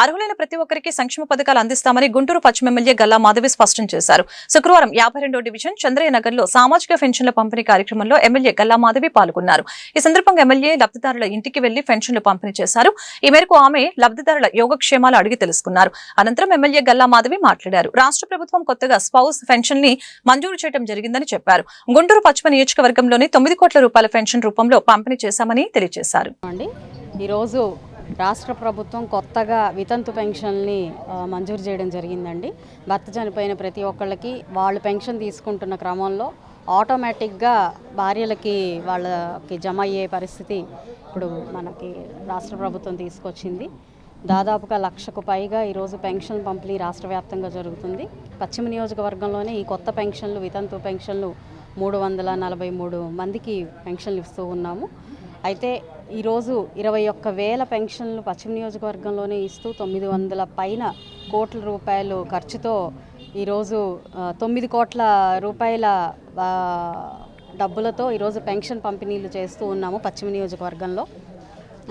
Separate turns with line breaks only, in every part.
అర్హులైన ప్రతి ఒక్కరికి సంక్షేమ పథకాలు అందిస్తామని గుంటూరు పశ్చిమ ఎమ్మెల్యే గల్లా మాధవి స్పష్టం చేశారు. శుక్రవారం 52వ డివిజన్ చంద్రయ్య నగర్ లో సామాజిక పెన్షన్ల పంపిణీ కార్యక్రమంలో ఎమ్మెల్యే గల్లా మాధవి పాల్గొన్నారు. ఈ సందర్భంగా ఎమ్మెల్యే లబ్ధిదారుల ఇంటికి వెళ్లి పెన్షన్లు పంపిణీ చేశారు. ఈ మేరకు ఆమె లబ్ధిదారుల యోగక్షేమాలు అడిగి తెలుసుకున్నారు. అనంతరం ఎమ్మెల్యే గల్లా మాధవి మాట్లాడారు. రాష్ట్ర ప్రభుత్వం కొత్తగా స్పౌస్ పెన్షన్ ని మంజూరు చేయడం జరిగిందని చెప్పారు. గుంటూరు పశ్చిమ నియోజకవర్గంలోని 9 కోట్ల రూపాయల పెన్షన్ రూపంలో పంపిణీ చేశామని తెలియజేశారు.
ఈరోజు రాష్ట్ర ప్రభుత్వం కొత్తగా వితంతు పెన్షన్ని మంజూరు చేయడం జరిగిందండి. భర్త చనిపోయిన ప్రతి ఒక్కళ్ళకి వాళ్ళు పెన్షన్ తీసుకుంటున్న క్రమంలో ఆటోమేటిక్గా భార్యలకి వాళ్ళకి జమ అయ్యే పరిస్థితి ఇప్పుడు మనకి రాష్ట్ర ప్రభుత్వం తీసుకొచ్చింది. దాదాపుగా 1,00,000కు పైగా ఈరోజు పెన్షన్ పంపిణీ రాష్ట్ర వ్యాప్తంగా జరుగుతుంది. పశ్చిమ నియోజకవర్గంలోనే ఈ కొత్త పెన్షన్లు వితంతు పెన్షన్లు 343 మందికి పెన్షన్లు ఇస్తూ ఉన్నాము. అయితే ఈరోజు 21,000 పెన్షన్లు పశ్చిమ నియోజకవర్గంలోనే ఇస్తూ 900 పైన కోట్ల రూపాయలు ఖర్చుతో ఈరోజు 9 కోట్ల రూపాయల డబ్బులతో ఈరోజు పెన్షన్ పంపిణీలు చేస్తూ ఉన్నాము పశ్చిమ నియోజకవర్గంలో.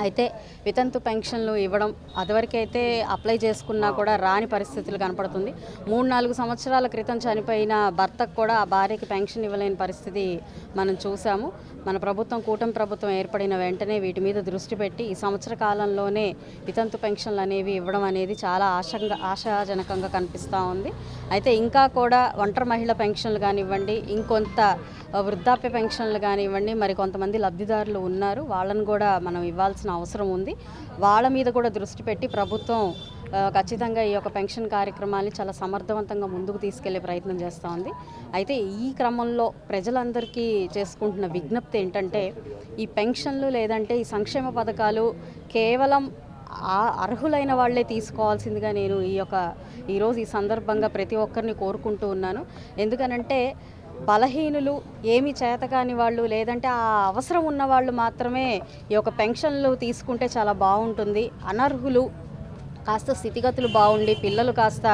అయితే వితంతు పెన్షన్లు ఇవ్వడం అదివరకైతే అప్లై చేసుకున్నా కూడా రాని పరిస్థితులు కనపడుతుంది. 3-4 సంవత్సరాల క్రితం చనిపోయిన భర్తకు కూడా ఆ భార్యకి పెన్షన్ ఇవ్వలేని పరిస్థితి మనం చూసాము. మన ప్రభుత్వం కూటమి ప్రభుత్వం ఏర్పడిన వెంటనే వీటి మీద దృష్టి పెట్టి ఈ సంవత్సర కాలంలోనే వితంతు పెన్షన్లు అనేవి ఇవ్వడం అనేది చాలా ఆశాజనకంగా కనిపిస్తూ ఉంది. అయితే ఇంకా కూడా ఒంటరి మహిళ పెన్షన్లు కానివ్వండి, ఇంకొంత వృద్ధాప్య పెన్షన్లు కానివ్వండి, మరి కొంతమంది లబ్ధిదారులు ఉన్నారు, వాళ్ళని కూడా మనం ఇవ్వాల్సిన అవసరం ఉంది. వాళ్ళ మీద కూడా దృష్టి పెట్టి ప్రభుత్వం ఖచ్చితంగా ఈ యొక్క పెన్షన్ కార్యక్రమాన్ని చాలా సమర్థవంతంగా ముందుకు తీసుకెళ్లే ప్రయత్నం చేస్తూ ఉంది. అయితే ఈ క్రమంలో ప్రజలందరికీ చేసుకుంటున్న విజ్ఞప్తి ఏంటంటే, ఈ పెన్షన్లు లేదంటే ఈ సంక్షేమ పథకాలు కేవలం అర్హులైన వాళ్లే తీసుకోవాల్సిందిగా నేను ఈరోజు ఈ సందర్భంగా ప్రతి ఒక్కరిని కోరుకుంటూ ఉన్నాను. ఎందుకనంటే బలహీనులు, ఏమి చేతకాని వాళ్ళు, లేదంటే ఆ అవసరం ఉన్న వాళ్ళు మాత్రమే ఈ యొక్క పెన్షన్లు తీసుకుంటే చాలా బాగుంటుంది. అనర్హులు, కాస్త స్థితిగతులు బాగుండి పిల్లలు కాస్త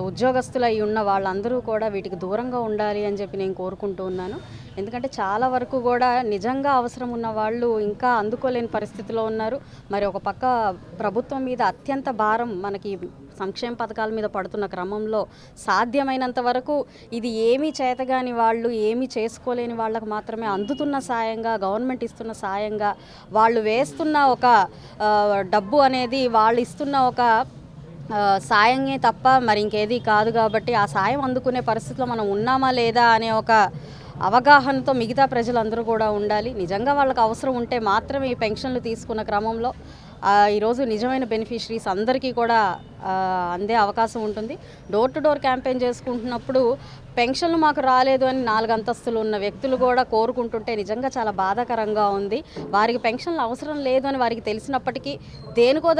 ఉద్యోగస్తులు అయి ఉన్న వాళ్ళందరూ కూడా వీటికి దూరంగా ఉండాలి అని చెప్పి నేను కోరుకుంటూ ఉన్నాను. ఎందుకంటే చాలా వరకు కూడా నిజంగా అవసరం ఉన్న వాళ్ళు ఇంకా అందుకోలేని పరిస్థితిలో ఉన్నారు. మరి ఒక పక్క ప్రభుత్వం మీద అత్యంత భారం మనకి సంక్షేమ పథకాల మీద పడుతున్న క్రమంలో సాధ్యమైనంత వరకు ఇది ఏమీ చేతగాని వాళ్ళు, ఏమీ చేసుకోలేని వాళ్ళకు మాత్రమే అందుతున్న సాయంగా, గవర్నమెంట్ ఇస్తున్న సాయంగా, వాళ్ళు వేస్తున్న ఒక డబ్బు అనేది వాళ్ళు ఇస్తున్న ఒక సాయమే తప్ప మరి ఇంకేది కాదు. కాబట్టి ఆ సాయం అందుకునే పరిస్థితిలో మనం ఉన్నామా లేదా అనే ఒక అవగాహనతో మిగతా ప్రజలందరూ కూడా ఉండాలి. నిజంగా వాళ్ళకి అవసరం ఉంటే మాత్రమే ఈ పెన్షన్లు తీసుకున్న క్రమంలో ఈరోజు నిజమైన బెనిఫిషరీస్ అందరికీ కూడా అందే అవకాశం ఉంటుంది. డోర్ టు డోర్ క్యాంపెయిన్ చేసుకుంటున్నప్పుడు పెన్షన్లు మాకు రాలేదు అని 4 అంతస్తులు ఉన్న వ్యక్తులు కూడా కోరుకుంటుంటే నిజంగా చాలా బాధాకరంగా ఉంది. వారికి పెన్షన్లు అవసరం లేదు అని వారికి తెలిసినప్పటికీ దేనికో